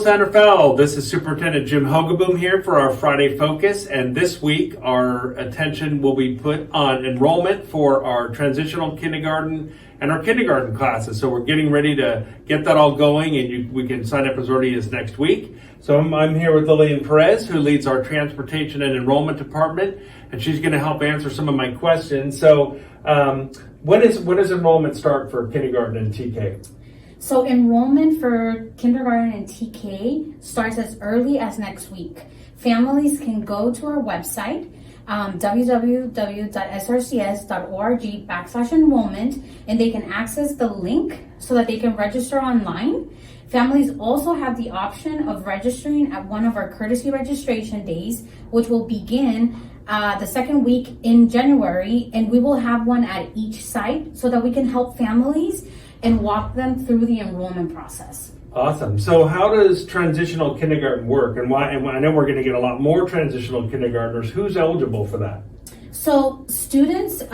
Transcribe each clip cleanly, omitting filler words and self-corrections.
Santa Fe. This is Superintendent Jim Hogeboom here for our Friday Focus, and this week our attention will be put on enrollment for our transitional kindergarten and our kindergarten classes. So we're getting ready to get that all going, and we can sign up as early as next week. So I'm here with Lillian Perez, who leads our Transportation and Enrollment Department, and she's going to help answer some of my questions. So when does enrollment start for kindergarten and TK? So enrollment for kindergarten and TK starts as early as next week. Families can go to our website, www.srcs.org/enrollment, and they can access the link so that they can register online. Families also have the option of registering at one of our courtesy registration days, which will begin the second week in January, and we will have one at each site so that we can help families and walk them through the enrollment process. Awesome. So how does transitional kindergarten work, and why? And I know we're going to get a lot more transitional kindergartners. Who's eligible for that? So students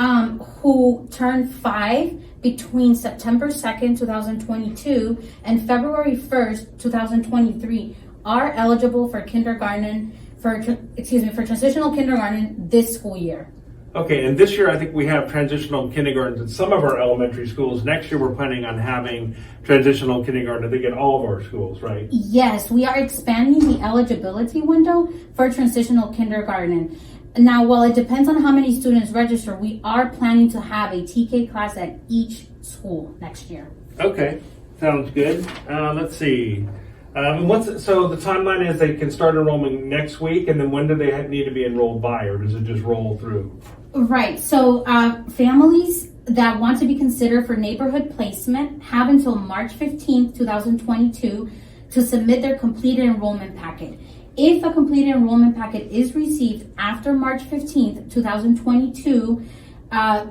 who turn 5 between September 2nd, 2022 and February 1st, 2023 are eligible for kindergarten, for transitional kindergarten this school year. Okay, and this year I think we have transitional kindergartens in some of our elementary schools. Next year we're planning on having transitional kindergarten, I think, in all of our schools, right? Yes, we are expanding the eligibility window for transitional kindergarten. Now, while it depends on how many students register, we are planning to have a TK class at each school next year. Okay, sounds good. Let's see. So the timeline is they can start enrolling next week, and then when do they need to be enrolled by, or does it just roll through? Right. So families that want to be considered for neighborhood placement have until March 15th, 2022 to submit their completed enrollment packet. If a completed enrollment packet is received after March 15th, 2022,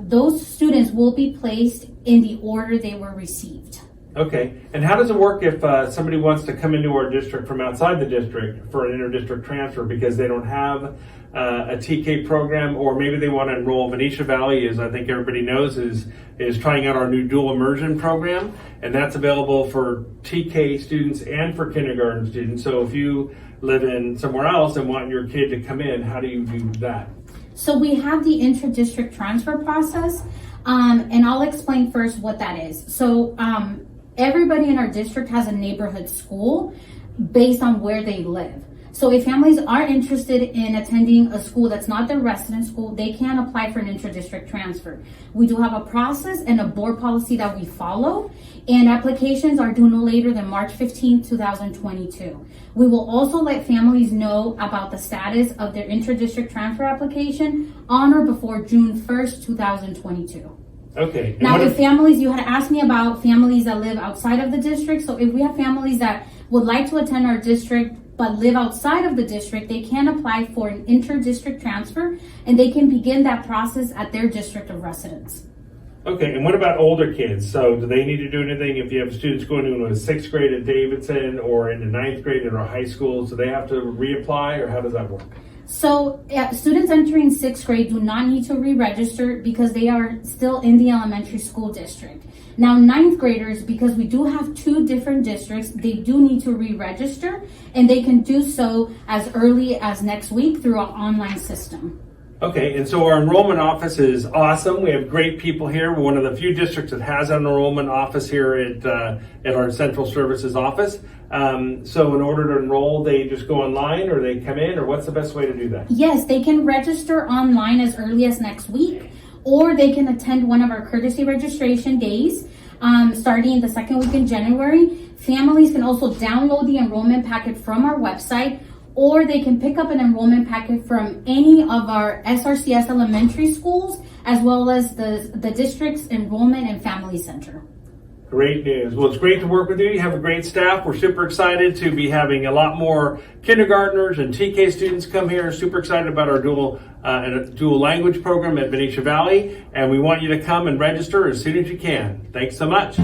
those students will be placed in the order they were received. Okay, and how does it work if somebody wants to come into our district from outside the district for an InterDistrict Transfer because they don't have a TK program, or maybe they want to enroll? Venetia Valley, as I think everybody knows, is trying out our new dual immersion program, and that's available for TK students and for kindergarten students. So if you live in somewhere else and want your kid to come in, how do you do that? So we have the InterDistrict Transfer process, and I'll explain first what that is. So everybody in our district has a neighborhood school based on where they live. So if families are interested in attending a school that's not their resident school, they can apply for an InterDistrict Transfer. We do have a process and a board policy that we follow, and applications are due no later than March 15, 2022. We will also let families know about the status of their InterDistrict Transfer application on or before June 1st, 2022. Okay. Now, if families, you had asked me about families that live outside of the district. So if we have families that would like to attend our district but live outside of the district, they can apply for an InterDistrict Transfer, and they can begin that process at their district of residence. Okay, and what about older kids? So do they need to do anything if you have students going into the 6th grade at Davidson or in the 9th grade at our high school? Do they have to reapply, or how does that work? So students entering 6th grade do not need to re-register because they are still in the elementary school district. Now 9th graders, because we do have 2 different districts, they do need to re-register, and they can do so as early as next week through our online system. Okay, and so our enrollment office is awesome. We have great people here. We're one of the few districts that has an enrollment office here at our central services office. So in order to enroll, they just go online, or they come in, or what's the best way to do that? Yes, they can register online as early as next week, or they can attend one of our courtesy registration days starting the second week in January. Families can also download the enrollment packet from our website, or they can pick up an enrollment packet from any of our SRCS elementary schools, as well as the district's enrollment and family center. Great news. Well, it's great to work with you. You have a great staff. We're super excited to be having a lot more kindergartners and TK students come here. Super excited about our dual language program at Venetia Valley, and we want you to come and register as soon as you can. Thanks so much.